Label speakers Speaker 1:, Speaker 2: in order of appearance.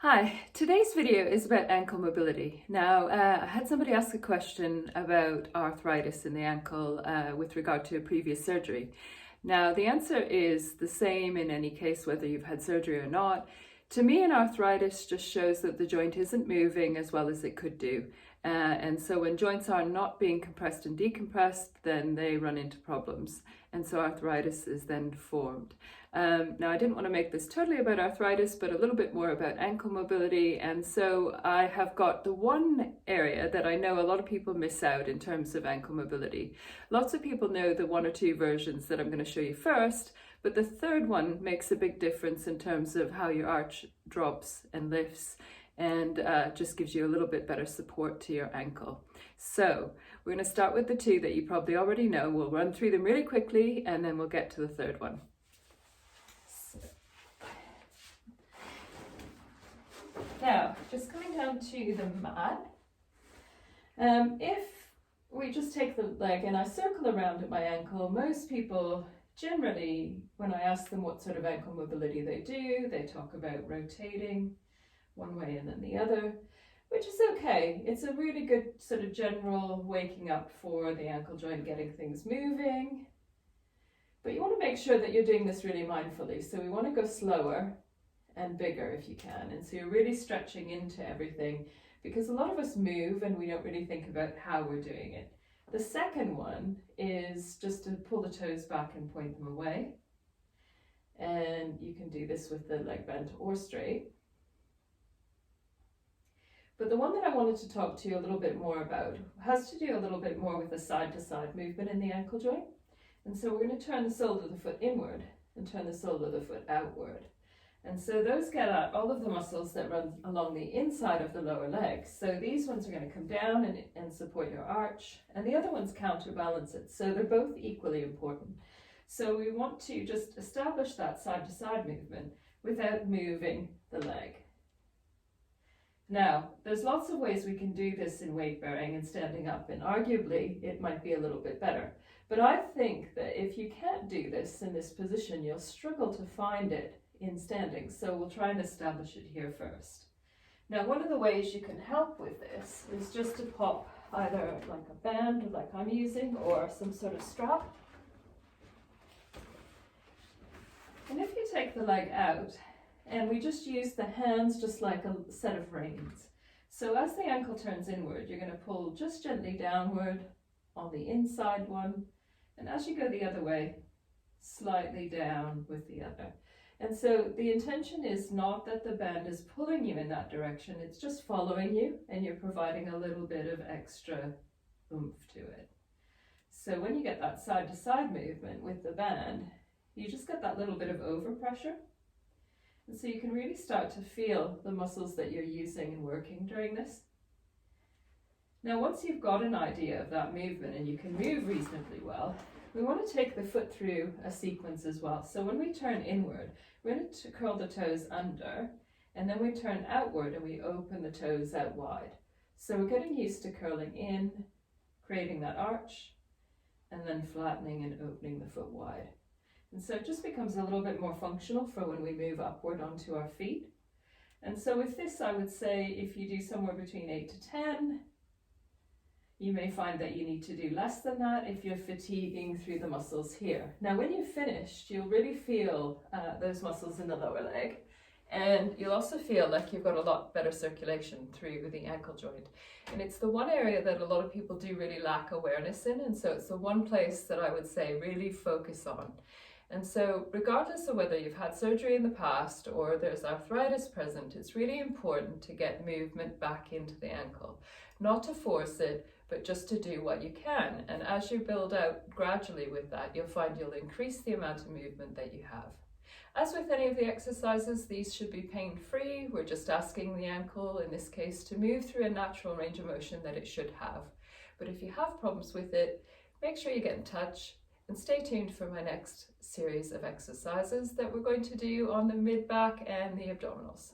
Speaker 1: Hi, today's video is about ankle mobility. Now, I had somebody ask a question about arthritis in the ankle with regard to a previous surgery. Now, the answer is the same in any case, whether you've had surgery or not. To me, an arthritis just shows that the joint isn't moving as well as it could do. And so when joints are not being compressed and decompressed, then they run into problems. And so arthritis is then formed. Now, I didn't want to make this totally about arthritis, but a little bit more about ankle mobility. And so I have got the one area that I know a lot of people miss out in terms of ankle mobility. Lots of people know the one or two versions that I'm going to show you first, but the third one makes a big difference in terms of how your arch drops and lifts, and just gives you a little bit better support to your ankle. So we're going to start with the two that you probably already know. We'll run through them really quickly and then we'll get to the third one. Now, just coming down to the mat, if we just take the leg and I circle around at my ankle, most people generally, when I ask them what sort of ankle mobility they do, they talk about rotating one way and then the other, which is okay. It's a really good sort of general waking up for the ankle joint, getting things moving. But you want to make sure that you're doing this really mindfully. So we want to go slower and bigger if you can. And so you're really stretching into everything, because a lot of us move and we don't really think about how we're doing it. The second one is just to pull the toes back and point them away. And you can do this with the leg bent or straight. But the one that I wanted to talk to you a little bit more about has to do a little bit more with the side-to-side movement in the ankle joint. And so we're going to turn the sole of the foot inward and turn the sole of the foot outward. And so those get at all of the muscles that run along the inside of the lower leg. So these ones are going to come down and support your arch, and the other ones counterbalance it. So they're both equally important. So we want to just establish that side-to-side movement without moving the leg. Now, there's lots of ways we can do this in weight bearing and standing up, and arguably it might be a little bit better. But I think that if you can't do this in this position, you'll struggle to find it in standing. So we'll try and establish it here first. Now, one of the ways you can help with this is just to pop either like a band like I'm using or some sort of strap. And if you take the leg out, and we just use the hands just like a set of reins. So as the ankle turns inward, you're going to pull just gently downward on the inside one, and as you go the other way, slightly down with the other. And so the intention is not that the band is pulling you in that direction, it's just following you, and you're providing a little bit of extra oomph to it. So when you get that side-to-side movement with the band, you just get that little bit of overpressure. And so you can really start to feel the muscles that you're using and working during this. Now, once you've got an idea of that movement and you can move reasonably well, we want to take the foot through a sequence as well. So when we turn inward, we're going to curl the toes under, and then we turn outward and we open the toes out wide. So we're getting used to curling in, creating that arch, and then flattening and opening the foot wide. And so it just becomes a little bit more functional for when we move upward onto our feet. And so with this, I would say if you do somewhere between 8 to 10, you may find that you need to do less than that if you're fatiguing through the muscles here. Now, when you've finished, you'll really feel those muscles in the lower leg. And you'll also feel like you've got a lot better circulation through the ankle joint. And it's the one area that a lot of people do really lack awareness in. And so it's the one place that I would say really focus on. And so regardless of whether you've had surgery in the past or there's arthritis present, it's really important to get movement back into the ankle. Not to force it, but just to do what you can. And as you build out gradually with that, you'll find you'll increase the amount of movement that you have. As with any of the exercises, these should be pain-free. We're just asking the ankle, in this case, to move through a natural range of motion that it should have. But if you have problems with it, make sure you get in touch. And stay tuned for my next series of exercises that we're going to do on the mid-back and the abdominals.